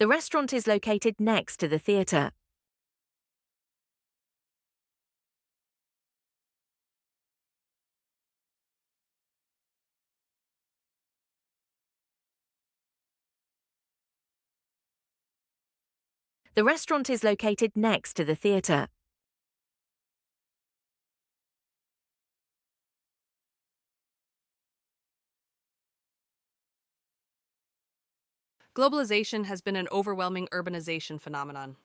The restaurant is located next to the theatre. The restaurant is located next to the theatre. Globalization has been an overwhelming urbanization phenomenon.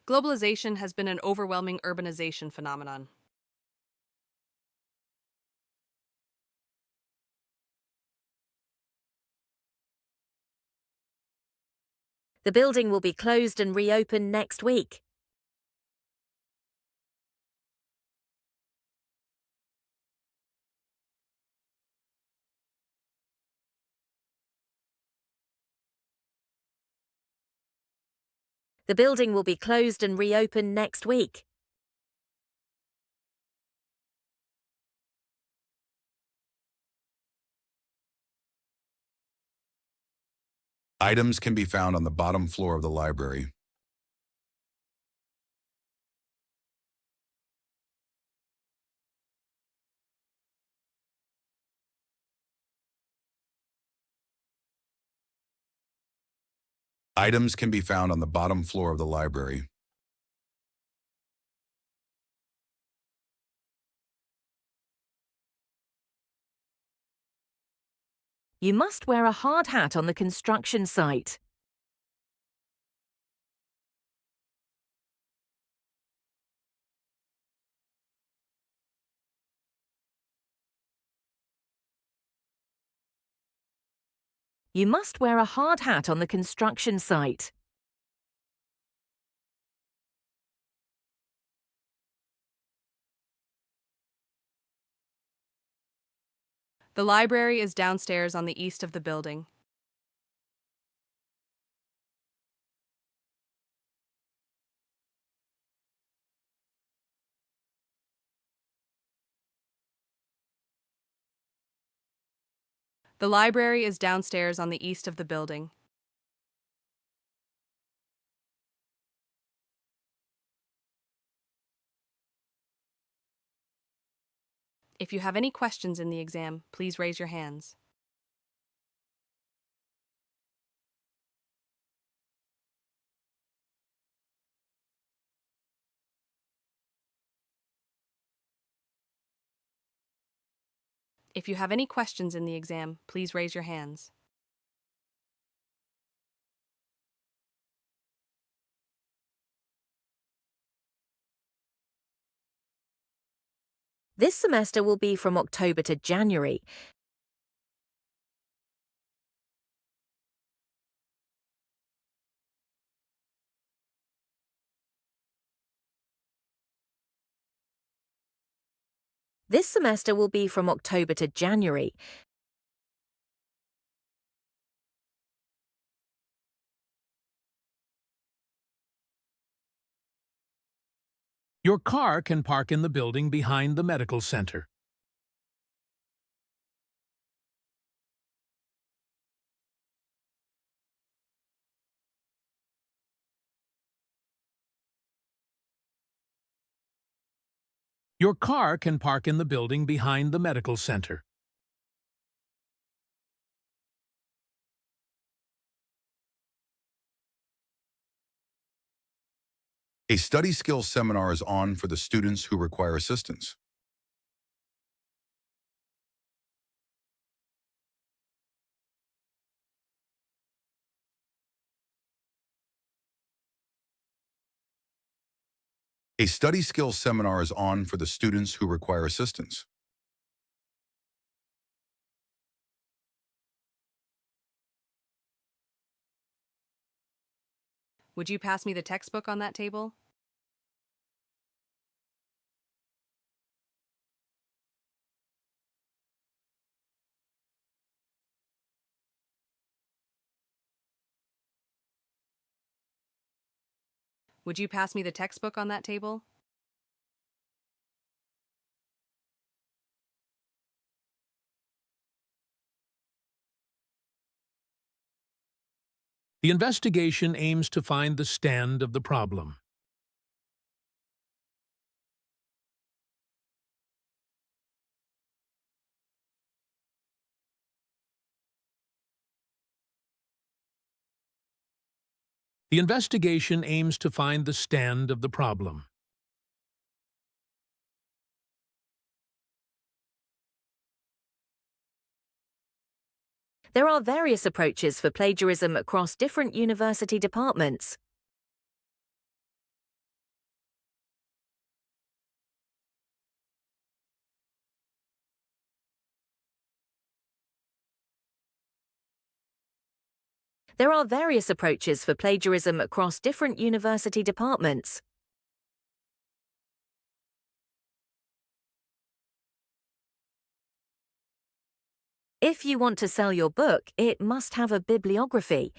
Globalization has been an overwhelming urbanization phenomenon. The building will be closed and reopened next week. The building will be closed and reopened next week. Items can be found on the bottom floor of the library. Items can be found on the bottom floor of the library. You must wear a hard hat on the construction site. You must wear a hard hat on the construction site. The library is downstairs on the east of the building. The library is downstairs on the east of the building. If you have any questions in the exam, please raise your hands. If you have any questions in the exam, please raise your hands. This semester will be from October to January. This semester will be from October to January. Your car can park in the building behind the medical center. Your car can park in the building behind the medical center. A study skills seminar is on for the students who require assistance. A study skills seminar is on for the students who require assistance. Would you pass me the textbook on that table? Would you pass me the textbook on that table? The investigation aims to find the stand of the problem. The investigation aims to find the stand of the problem. There are various approaches for plagiarism across different university departments. There are various approaches for plagiarism across different university departments. If you want to sell your book, it must have a bibliography.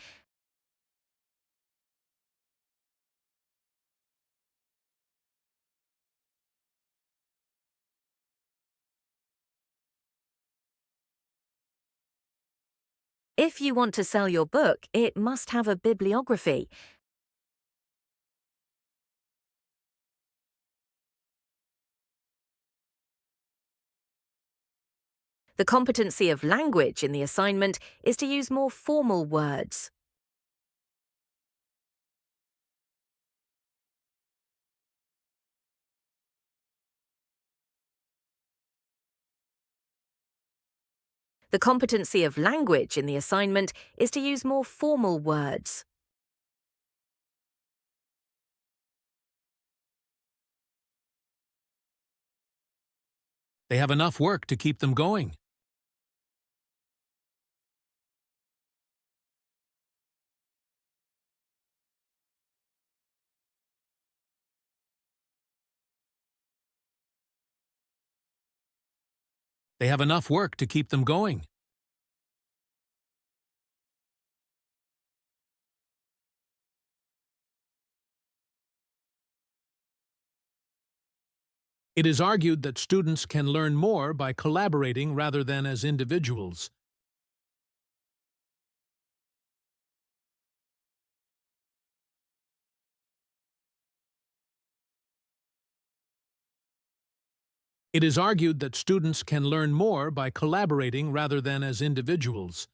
If you want to sell your book, it must have a bibliography. The competency of language in the assignment is to use more formal words. The competency of language in the assignment is to use more formal words. They have enough work to keep them going. They have enough work to keep them going. It is argued that students can learn more by collaborating rather than as individuals. It is argued that students can learn more by collaborating rather than as individuals.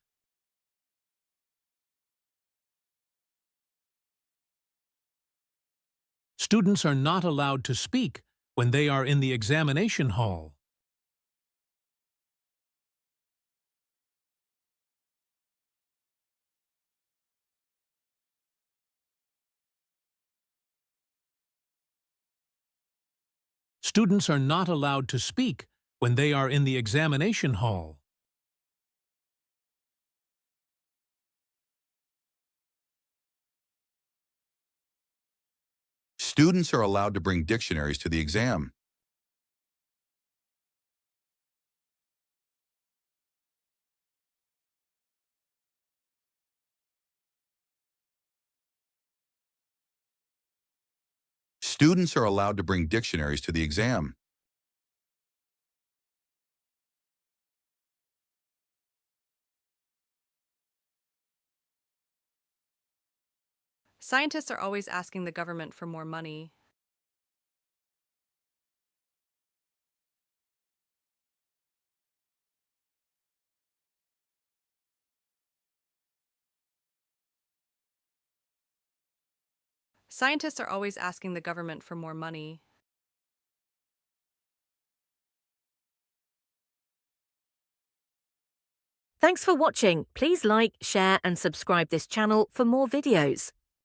Students are not allowed to speak when they are in the examination hall. Students are not allowed to speak when they are in the examination hall. Students are allowed to bring dictionaries to the exam. Students are allowed to bring dictionaries to the exam. Scientists are always asking the government for more money. Scientists are always asking the government for more money. Thanks for watching. Please like, share and subscribe this channel for more videos.